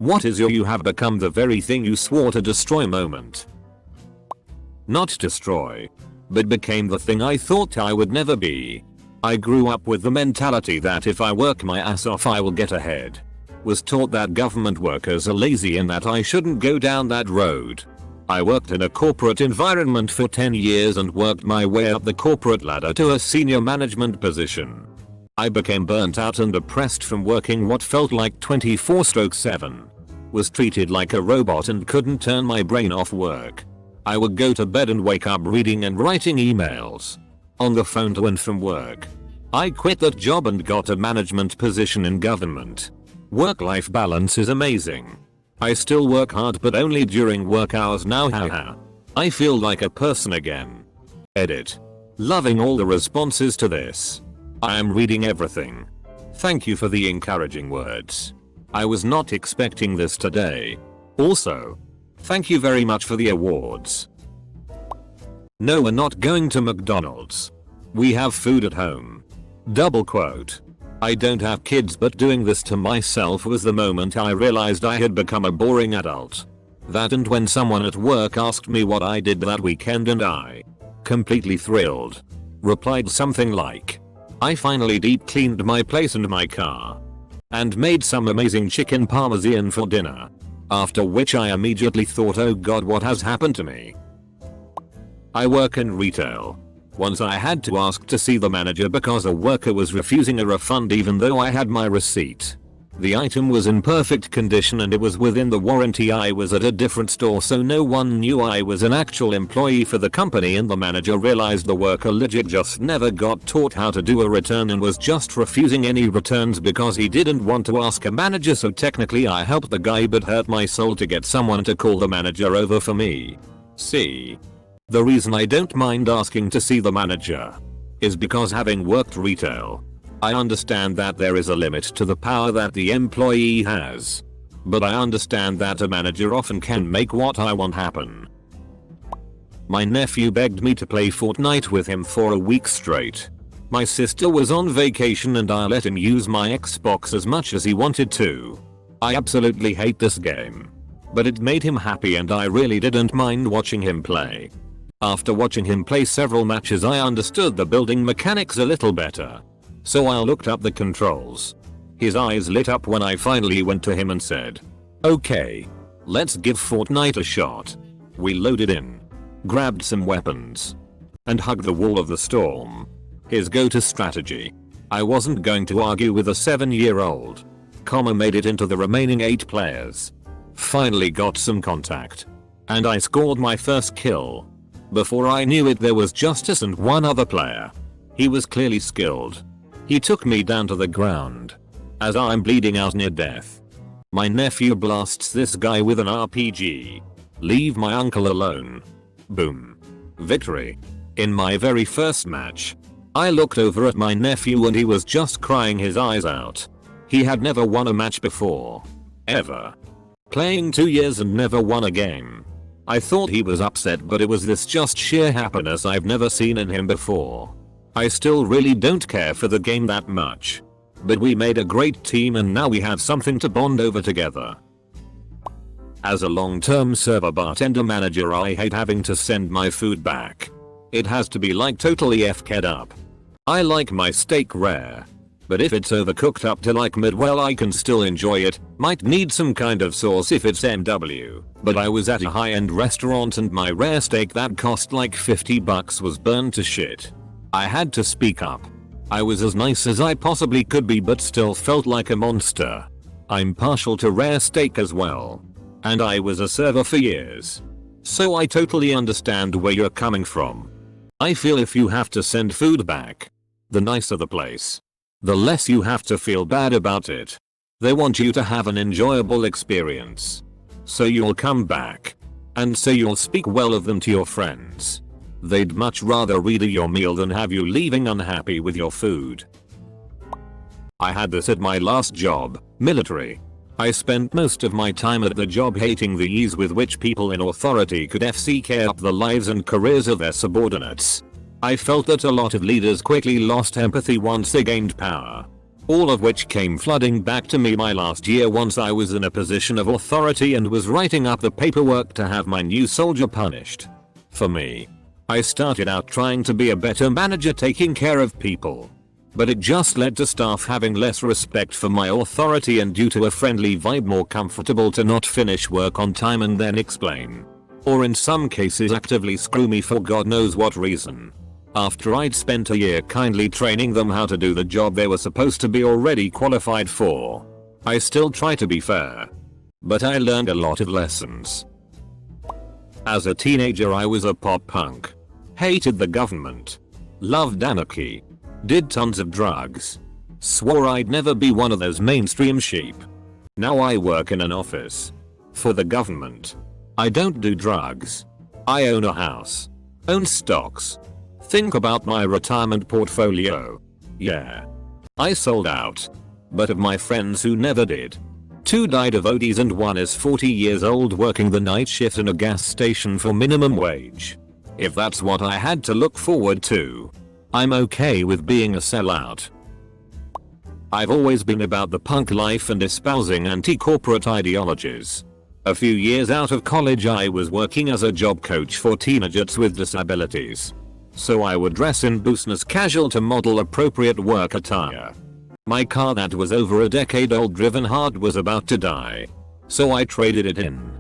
What is your "you have become the very thing you swore to destroy" moment? Not destroy, but became the thing I thought I would never be. I grew up with the mentality that if I work my ass off I will get ahead. Was taught that government workers are lazy and that I shouldn't go down that road. I worked in a corporate environment for 10 years and worked my way up the corporate ladder to a senior management position. I became burnt out and depressed from working what felt like 24/7. Was treated like a robot and couldn't turn my brain off work. I would go to bed and wake up reading and writing emails. On the phone to and from work. I quit that job and got a management position in government. Work-life balance is amazing. I still work hard but only during work hours now, haha. I feel like a person again. Edit. Loving all the responses to this. I am reading everything. Thank you for the encouraging words. I was not expecting this today. Also, thank you very much for the awards. No, we're not going to McDonald's. We have food at home. Double quote. I don't have kids but doing this to myself was the moment I realized I had become a boring adult. That and when someone at work asked me what I did that weekend and I, completely thrilled, replied something like, I finally deep cleaned my place and my car. And made some amazing chicken parmesan for dinner. After which I immediately thought, oh god, what has happened to me? I work in retail. Once I had to ask to see the manager because a worker was refusing a refund even though I had my receipt. The item was in perfect condition and it was within the warranty. I was at a different store so no one knew I was an actual employee for the company and the manager realized the worker legit just never got taught how to do a return and was just refusing any returns because he didn't want to ask a manager, so technically I helped the guy but hurt my soul to get someone to call the manager over for me. See? The reason I don't mind asking to see the manager is because having worked retail, I understand that there is a limit to the power that the employee has. But I understand that a manager often can make what I want happen. My nephew begged me to play Fortnite with him for a week straight. My sister was on vacation and I let him use my Xbox as much as he wanted to. I absolutely hate this game. But it made him happy and I really didn't mind watching him play. After watching him play several matches I understood the building mechanics a little better. So I looked up the controls. His eyes lit up when I finally went to him and said, okay, let's give Fortnite a shot. We loaded in, grabbed some weapons, and hugged the wall of the storm. His go-to strategy. I wasn't going to argue with a 7-year-old. Made it into the remaining 8 players. Finally got some contact. And I scored my first kill. Before I knew it there was Justice and one other player. He was clearly skilled. He took me down to the ground. As I'm bleeding out near death. My nephew blasts this guy with an RPG. Leave my uncle alone. Boom. Victory. In my very first match. I looked over at my nephew and he was just crying his eyes out. He had never won a match before. Ever. Playing 2 years and never won a game. I thought he was upset but it was this just sheer happiness I've never seen in him before. I still really don't care for the game that much. But we made a great team and now we have something to bond over together. As a long-term server bartender manager I hate having to send my food back. It has to be like totally FK'd up. I like my steak rare. But if it's overcooked up to like mid, well, I can still enjoy it. Might need some kind of sauce if it's MW. But I was at a high-end restaurant and my rare steak that cost like $50 was burned to shit. I had to speak up. I was as nice as I possibly could be but still felt like a monster. I'm partial to rare steak as well. And I was a server for years. So I totally understand where you're coming from. I feel if you have to send food back, the nicer the place, the less you have to feel bad about it. They want you to have an enjoyable experience. So you'll come back. And so you'll speak well of them to your friends. They'd much rather read your meal than have you leaving unhappy with your food. I had this at my last job, military. I spent most of my time at the job hating the ease with which people in authority could FCK up the lives and careers of their subordinates. I felt that a lot of leaders quickly lost empathy once they gained power. all of which came flooding back to me my last year once I was in a position of authority and was writing up the paperwork to have my new soldier punished. For me, I started out trying to be a better manager taking care of people. But it just led to staff having less respect for my authority and due to a friendly vibe more comfortable to not finish work on time and then explain. Or in some cases actively screw me for God knows what reason. After I'd spent a year kindly training them how to do the job they were supposed to be already qualified for. I still try to be fair. But I learned a lot of lessons. As a teenager I was a pop punk. Hated the government. Loved anarchy. Did tons of drugs. Swore I'd never be one of those mainstream sheep. Now I work in an office. For the government. I don't do drugs. I own a house. Own stocks. Think about my retirement portfolio. Yeah. I sold out. But of my friends who never did. 2 died of ODs and 1 is 40 years old working the night shift in a gas station for minimum wage. If that's what I had to look forward to, I'm okay with being a sellout. I've always been about the punk life and espousing anti-corporate ideologies. A few years out of college I was working as a job coach for teenagers with disabilities. So I would dress in business casual to model appropriate work attire. My car that was over a decade old driven hard was about to die. So I traded it in.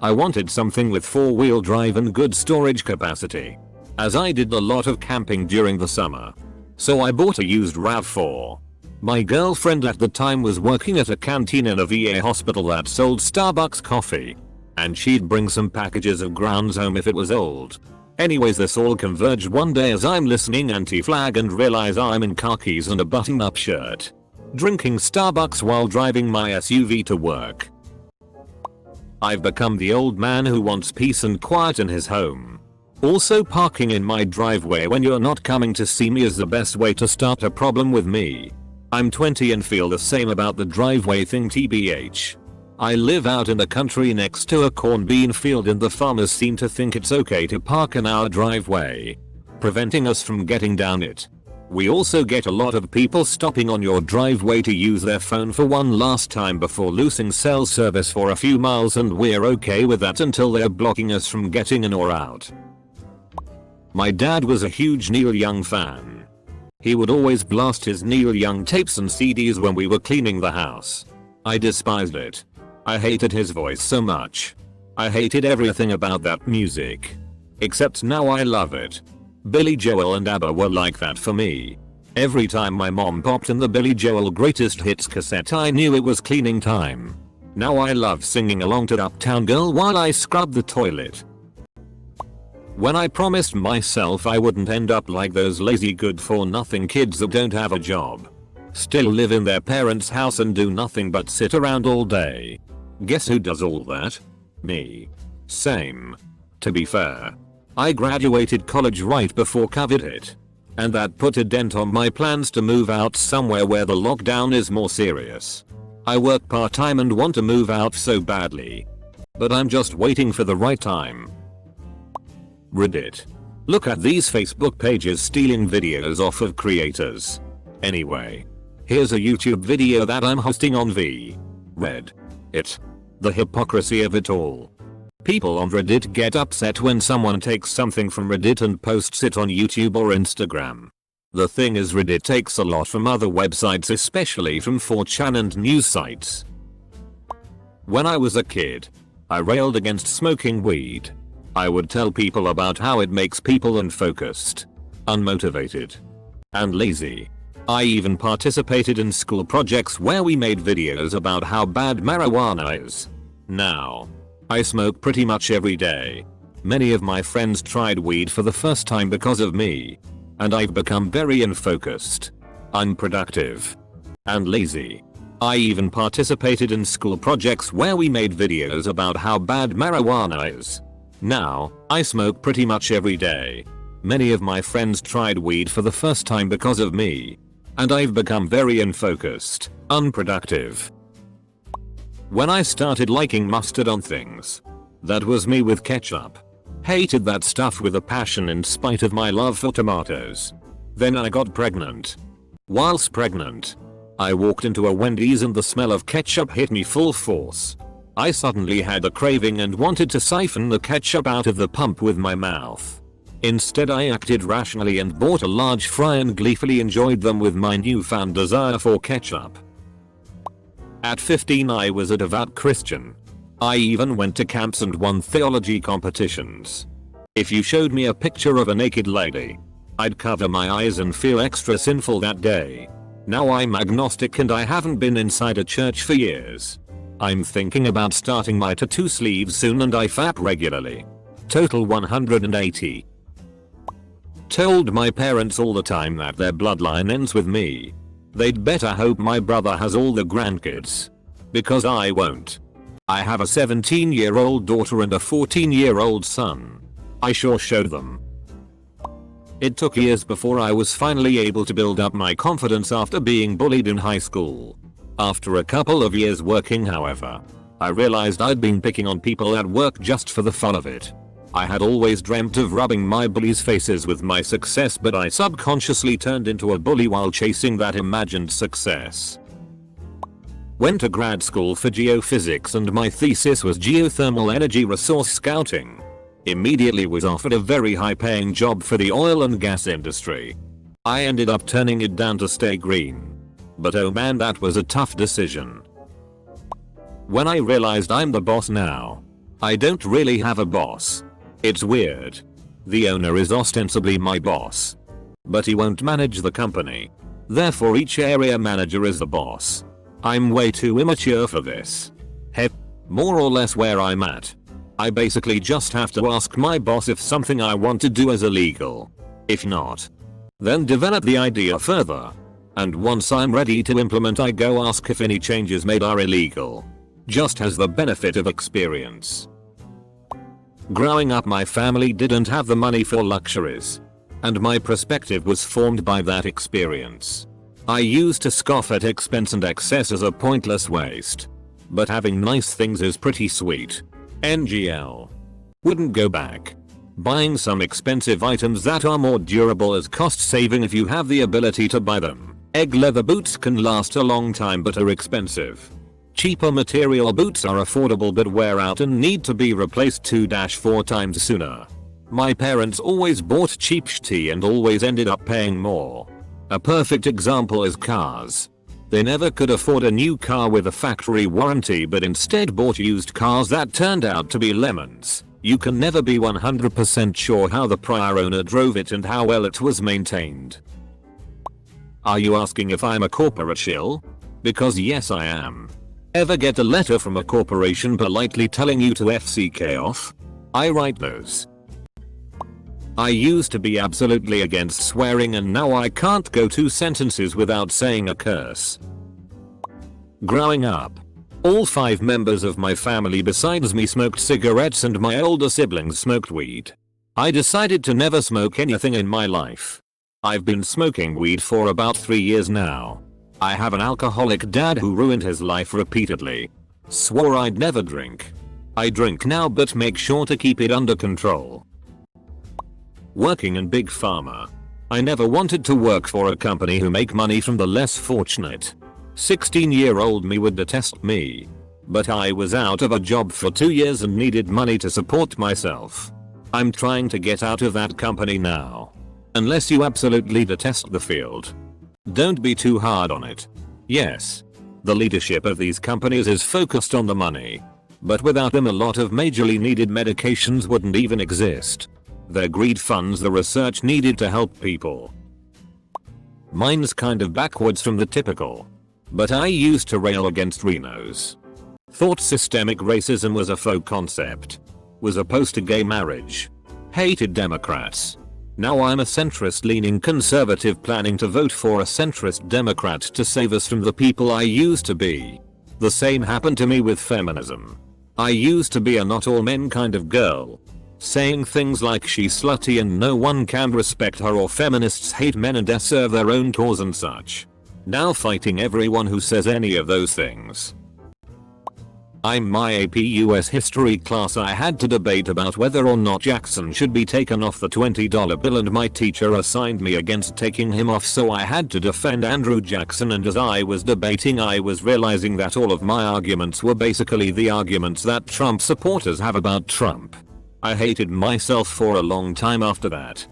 I wanted something with 4-wheel drive and good storage capacity, as I did a lot of camping during the summer. So I bought a used RAV4. My girlfriend at the time was working at a canteen in a VA hospital that sold Starbucks coffee. And she'd bring some packages of grounds home if it was old. Anyways, this all converged one day as I'm listening anti-flag and realize I'm in khakis and a button-up shirt. Drinking Starbucks while driving my SUV to work. I've become the old man who wants peace and quiet in his home. Also, parking in my driveway when you're not coming to see me is the best way to start a problem with me. I'm 20 and feel the same about the driveway thing tbh. I live out in the country next to a corn bean field and the farmers seem to think it's okay to park in our driveway, preventing us from getting down it. We also get a lot of people stopping on your driveway to use their phone for one last time before losing cell service for a few miles, and we're okay with that until they're blocking us from getting in or out. My dad was a huge Neil Young fan. He would always blast his Neil Young tapes and CDs when we were cleaning the house. I despised it. I hated his voice so much. I hated everything about that music. Except now I love it. Billy Joel and ABBA were like that for me. Every time my mom popped in the Billy Joel Greatest Hits cassette I knew it was cleaning time. Now I love singing along to Uptown Girl while I scrub the toilet. When I promised myself I wouldn't end up like those lazy good-for-nothing kids that don't have a job, still live in their parents' house and do nothing but sit around all day. Guess who does all that? Me. Same. To be fair, I graduated college right before COVID hit. And that put a dent on my plans to move out somewhere where the lockdown is more serious. I work part-time and want to move out so badly. But I'm just waiting for the right time. Reddit. Look at these Facebook pages stealing videos off of creators. Anyway, here's a YouTube video that I'm hosting on Reddit. The hypocrisy of it all. People on Reddit get upset when someone takes something from Reddit and posts it on YouTube or Instagram. The thing is, Reddit takes a lot from other websites, especially from 4chan and news sites. When I was a kid, I railed against smoking weed. I would tell people about how it makes people unfocused, unmotivated, and lazy. I even participated in school projects where we made videos about how bad marijuana is. Now, I smoke pretty much every day. Many of my friends tried weed for the first time because of me. And I've become very unfocused, unproductive, and lazy. I even participated in school projects where we made videos about how bad marijuana is. Now, I smoke pretty much every day. Many of my friends tried weed for the first time because of me. And I've become very unfocused, unproductive. When I started liking mustard on things, that was me with ketchup. Hated that stuff with a passion in spite of my love for tomatoes. Then I got pregnant. Whilst pregnant, I walked into a Wendy's and the smell of ketchup hit me full force. I suddenly had a craving and wanted to siphon the ketchup out of the pump with my mouth. Instead I acted rationally and bought a large fry and gleefully enjoyed them with my newfound desire for ketchup. At 15 I was a devout Christian. I even went to camps and won theology competitions. If you showed me a picture of a naked lady, I'd cover my eyes and feel extra sinful that day. Now I'm agnostic and I haven't been inside a church for years. I'm thinking about starting my tattoo sleeves soon and I fap regularly. Total 180. Told my parents all the time that their bloodline ends with me. They'd better hope my brother has all the grandkids. Because I won't. I have a 17-year-old daughter and a 14-year-old son. I sure showed them. It took years before I was finally able to build up my confidence after being bullied in high school. After a couple of years working, however, I realized I'd been picking on people at work just for the fun of it. I had always dreamt of rubbing my bullies' faces with my success, but I subconsciously turned into a bully while chasing that imagined success. Went to grad school for geophysics and my thesis was geothermal energy resource scouting. Immediately was offered a very high-paying job for the oil and gas industry. I ended up turning it down to stay green. But oh man, that was a tough decision. When I realized I'm the boss now, I don't really have a boss. It's weird. The owner is ostensibly my boss, but he won't manage the company. Therefore each area manager is the boss. I'm way too immature for this. Heck, more or less where I'm at. I basically just have to ask my boss if something I want to do is illegal. If not, then develop the idea further. And once I'm ready to implement, I go ask if any changes made are illegal. Just as the benefit of experience. Growing up, my family didn't have the money for luxuries. And my perspective was formed by that experience. I used to scoff at expense and excess as a pointless waste. But having nice things is pretty sweet. NGL. Wouldn't go back. Buying some expensive items that are more durable is cost saving if you have the ability to buy them. Egg leather boots can last a long time but are expensive. Cheaper material boots are affordable but wear out and need to be replaced 2-4 times sooner. My parents always bought cheap shit and always ended up paying more. A perfect example is cars. They never could afford a new car with a factory warranty but instead bought used cars that turned out to be lemons. You can never be 100% sure how the prior owner drove it and how well it was maintained. Are you asking if I'm a corporate shill? Because yes, I am. Ever get a letter from a corporation politely telling you to FCK off? I write those. I used to be absolutely against swearing and now I can't go 2 sentences without saying a curse. Growing up, all 5 members of my family besides me smoked cigarettes and my older siblings smoked weed. I decided to never smoke anything in my life. I've been smoking weed for about 3 years now. I have an alcoholic dad who ruined his life repeatedly. Swore I'd never drink. I drink now but make sure to keep it under control. Working in Big Pharma. I never wanted to work for a company who make money from the less fortunate. 16-year-old me would detest me. But I was out of a job for 2 years and needed money to support myself. I'm trying to get out of that company now. Unless you absolutely detest the field. Don't be too hard on it. Yes, the leadership of these companies is focused on the money. But without them a lot of majorly needed medications wouldn't even exist. Their greed funds the research needed to help people. Mine's kind of backwards from the typical. But I used to rail against rhinos. Thought systemic racism was a faux concept. Was opposed to gay marriage. Hated Democrats. Now I'm a centrist-leaning conservative planning to vote for a centrist Democrat to save us from the people I used to be. The same happened to me with feminism. I used to be a not all men kind of girl. Saying things like she's slutty and no one can respect her or feminists hate men and serve their own cause and such. Now fighting everyone who says any of those things. I'm my AP US history class. I had to debate about whether or not Jackson should be taken off the $20 bill, and my teacher assigned me against taking him off, so I had to defend Andrew Jackson. And as I was debating, I was realizing that all of my arguments were basically the arguments that Trump supporters have about Trump. I hated myself for a long time after that.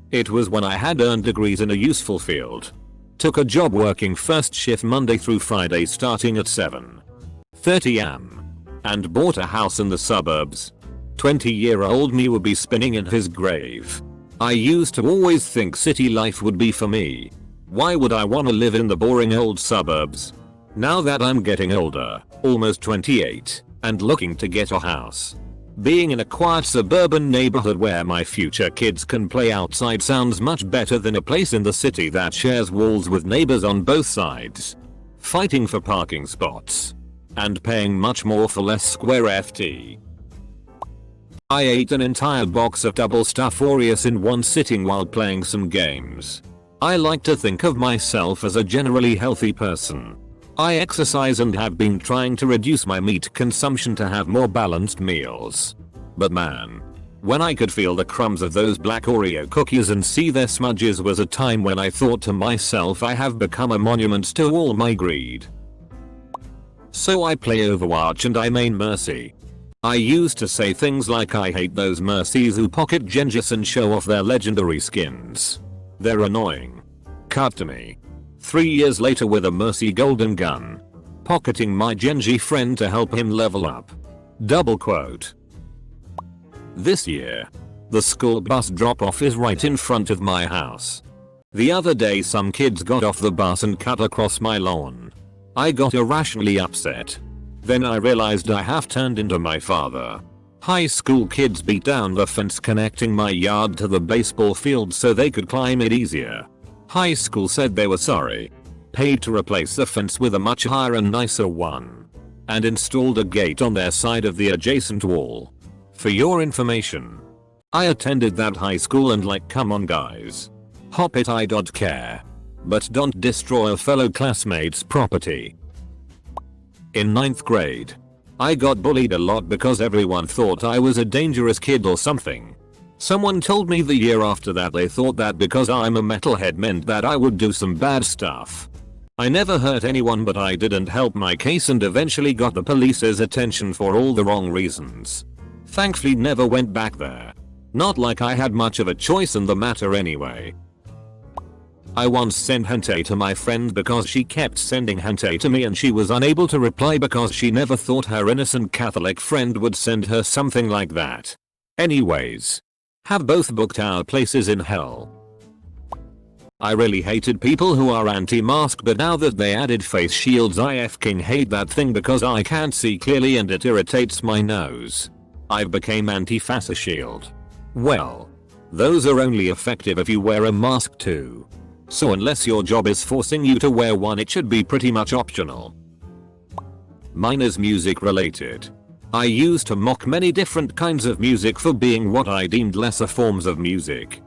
It was when I had earned degrees in a useful field. Took a job working first shift Monday through Friday starting at 7:30 am. And bought a house in the suburbs. 20-year-old me would be spinning in his grave. I used to always think city life would be for me. Why would I want to live in the boring old suburbs? Now that I'm getting older, almost 28, and looking to get a house, being in a quiet suburban neighborhood where my future kids can play outside sounds much better than a place in the city that shares walls with neighbors on both sides, fighting for parking spots, and paying much more for less square FT. I ate an entire box of double stuffed Oreos in one sitting while playing some games. I like to think of myself as a generally healthy person. I exercise and have been trying to reduce my meat consumption to have more balanced meals. But man, when I could feel the crumbs of those black Oreo cookies and see their smudges was a time when I thought to myself, I have become a monument to all my greed. So I play Overwatch and I main Mercy. I used to say things like I hate those Mercies who pocket Genghis and show off their legendary skins. They're annoying. Cut to me 3 years later with a Mercy golden gun, pocketing my Genji friend to help him level up. Double quote. This year, the school bus drop-off is right in front of my house. The other day some kids got off the bus and cut across my lawn. I got irrationally upset. Then I realized I have turned into my father. High school kids beat down the fence connecting my yard to the baseball field so they could climb it easier. High school said they were sorry, paid to replace the fence with a much higher and nicer one, and installed a gate on their side of the adjacent wall. For your information, I attended that high school and like, come on guys. Hop it, I don't care. But don't destroy a fellow classmate's property. In 9th grade, I got bullied a lot because everyone thought I was a dangerous kid or something. Someone told me the year after that they thought that because I'm a metalhead meant that I would do some bad stuff. I never hurt anyone, but I didn't help my case and eventually got the police's attention for all the wrong reasons. Thankfully never went back there. Not like I had much of a choice in the matter anyway. I once sent hentai to my friend because she kept sending hentai to me and she was unable to reply because she never thought her innocent Catholic friend would send her something like that. Anyways, have both booked our places in hell. I really hated people who are anti-mask, but now that they added face shields I f***ing hate that thing because I can't see clearly and it irritates my nose. I've became anti-face shield. Well, those are only effective if you wear a mask too. So unless your job is forcing you to wear one, it should be pretty much optional. Mine is music related. I used to mock many different kinds of music for being what I deemed lesser forms of music.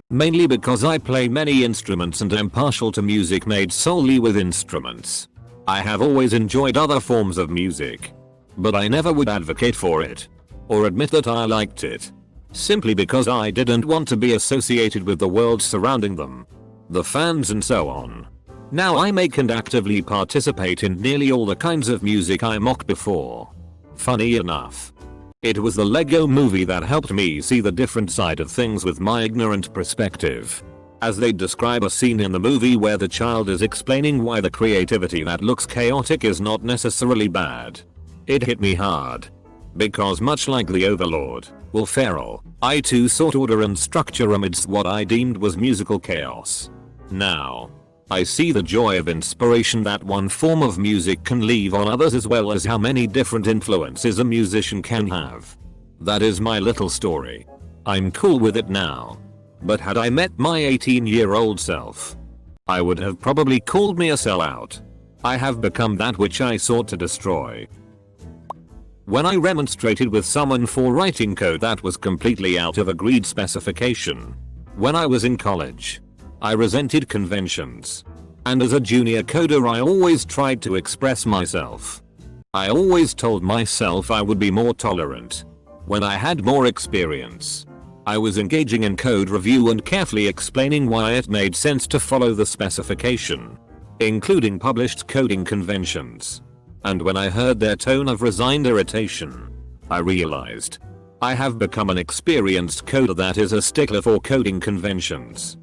Mainly because I play many instruments and am partial to music made solely with instruments. I have always enjoyed other forms of music, but I never would advocate for it, or admit that I liked it, simply because I didn't want to be associated with the world surrounding them, the fans and so on. Now I make and actively participate in nearly all the kinds of music I mocked before. Funny enough, it was the Lego movie that helped me see the different side of things with my ignorant perspective. As they describe a scene in the movie where the child is explaining why the creativity that looks chaotic is not necessarily bad. It hit me hard. Because much like the Overlord, Will Ferrell, I too sought order and structure amidst what I deemed was musical chaos. Now, I see the joy of inspiration that one form of music can leave on others, as well as how many different influences a musician can have. That is my little story. I'm cool with it now. But had I met my 18-year-old self, I would have probably called me a sellout. I have become that which I sought to destroy. When I remonstrated with someone for writing code that was completely out of agreed specification, when I was in college, I resented conventions. And as a junior coder I always tried to express myself. I always told myself I would be more tolerant when I had more experience. I was engaging in code review and carefully explaining why it made sense to follow the specification, including published coding conventions. And when I heard their tone of resigned irritation, I realized I have become an experienced coder that is a stickler for coding conventions.